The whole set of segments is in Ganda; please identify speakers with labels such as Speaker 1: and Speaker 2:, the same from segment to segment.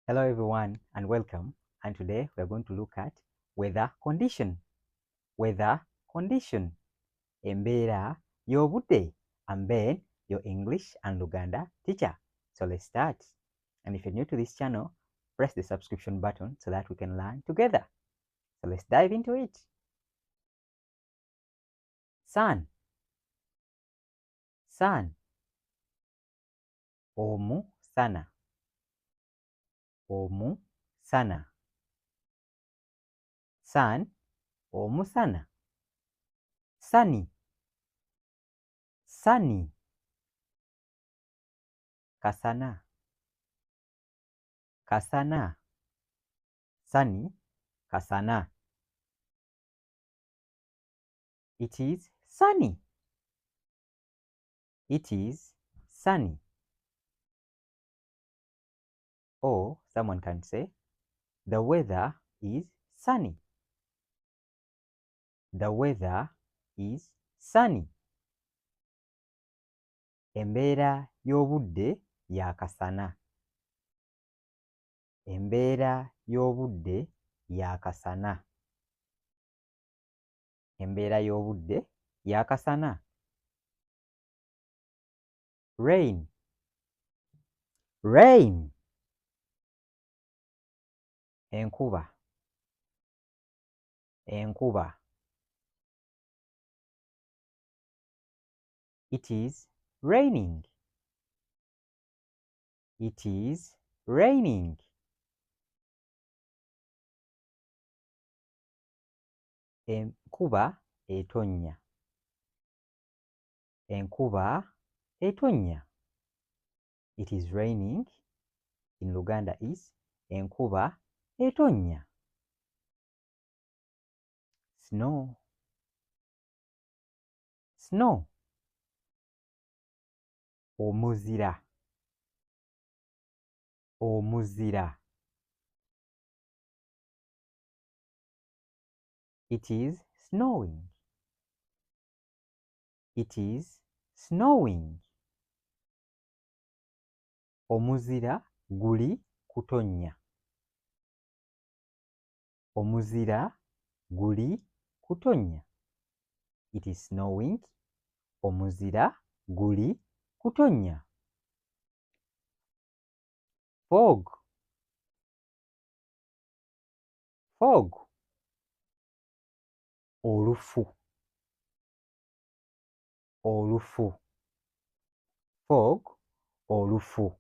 Speaker 1: Hello everyone and welcome, and today we are going to look at weather condition. Weather condition. Embeera y'obudde. I'm Ben, your English and Luganda teacher. So let's start. And if you're new to this channel, press the subscription button so that we can learn together. So let's dive into it. Sun. Sun. Omusana. Omusana. Sun. Omusana. Sunny. Sunny. Kasana. Kasana. Sunny. Kasana. It is sunny. It is sunny. Or someone can say, the weather is sunny. The weather is sunny. Embeera y'obudde yakasana. Embeera y'obudde yakasana. Embeera y'obudde yakasana. Rain. Rain. Enkuba. Enkuba. It is raining. It is raining. Enkuba etonnya. Enkuba etonnya. It is raining in Luganda is enkuba etonnya. Snow. Snow. Omuzira. Omuzira. It is snowing. It is snowing. Omuzira guli kutonnya. Omuzira guli kutonnya. It is snowing. Omuzira guli kutonnya. Fog. Fog. Olufu. Olufu. Fog. Olufu.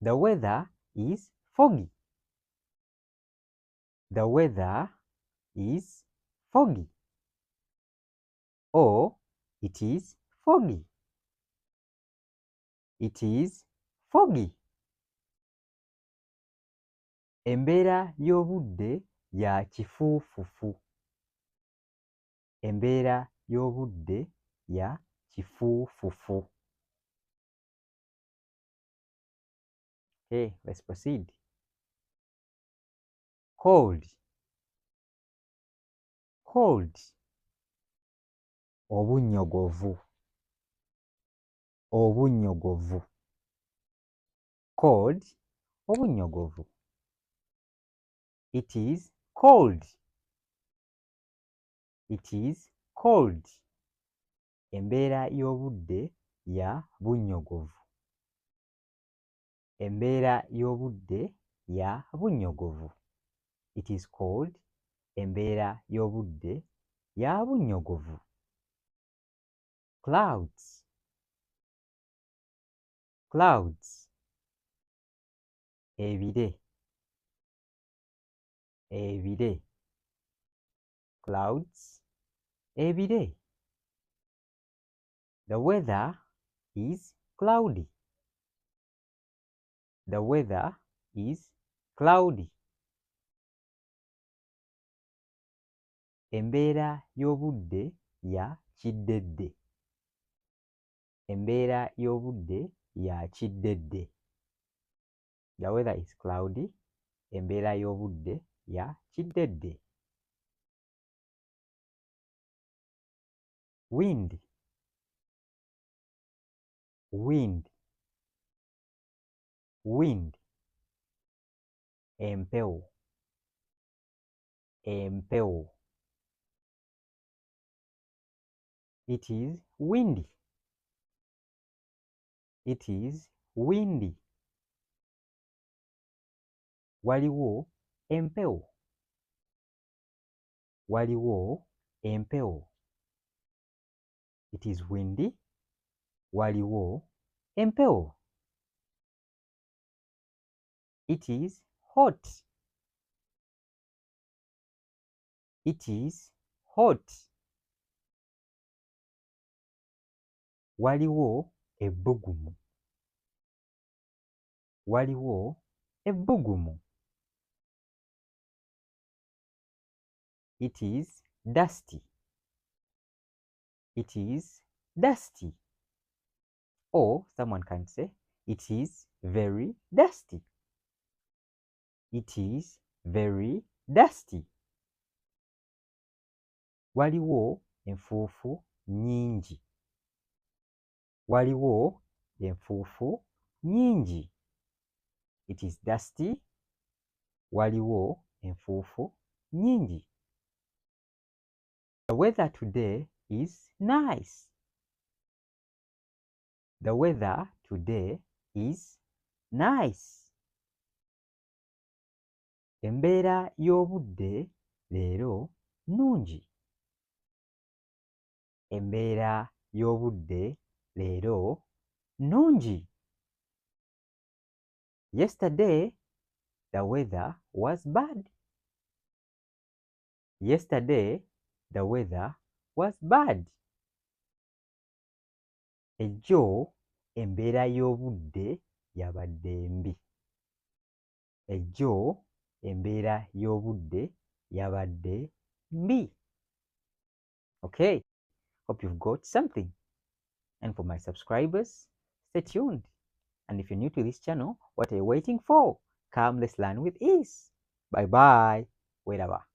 Speaker 1: The weather is foggy. The weather is foggy. Or it is foggy. It is foggy. Embeera y'obudde ya kifuufufu. Embeera y'obudde ya kifuufufu. Okay, let's proceed. Cold. Cold. Obunnyogovu. Obunnyogovu. Cold. Obunnyogovu. It is cold. It is cold. Embeera y'obudde ya bunnyogovu. Embeera y'obudde ya bunnyogovu. It is cold. Embeera y'obudde ya bunnyogovu. Clouds. Clouds. Ebire. Ebire. Clouds. Ebire. The weather is cloudy. The weather is cloudy. Embeera y'obudde ya kiddedde. Embeera y'obudde ya kiddedde. The weather is cloudy. Embeera y'obudde ya kiddedde. Wind. Wind. wind, empewo, empewo. It is windy. It is windy. Waliwo empewo. Waliwo empewo. It is windy. Waliwo empewo. It is hot. It is hot. Waliwo ebbugumu. Waliwo ebbugumu. It is dusty. It is dusty. Or someone can say, it is very dusty. It is very dusty. Waliwo enfuufu nnyingi. Waliwo enfuufu nnyingi. It is dusty. Waliwo enfuufu nnyingi. The weather today is nice. The weather today is nice. Embeera y'obudde leero nnungi. Embeera y'obudde leero nnungi. Yesterday, the weather was bad. Yesterday, the weather was bad. Ejjo embeera y'obudde yabadde mbi. Ejjo embeera y'obudde yabadde mbi. Okay, hope you've got something. And for my subscribers, stay tuned. And if you're new to this channel, what are you waiting for? Come, let's learn with ease. Bye bye. Wait a while.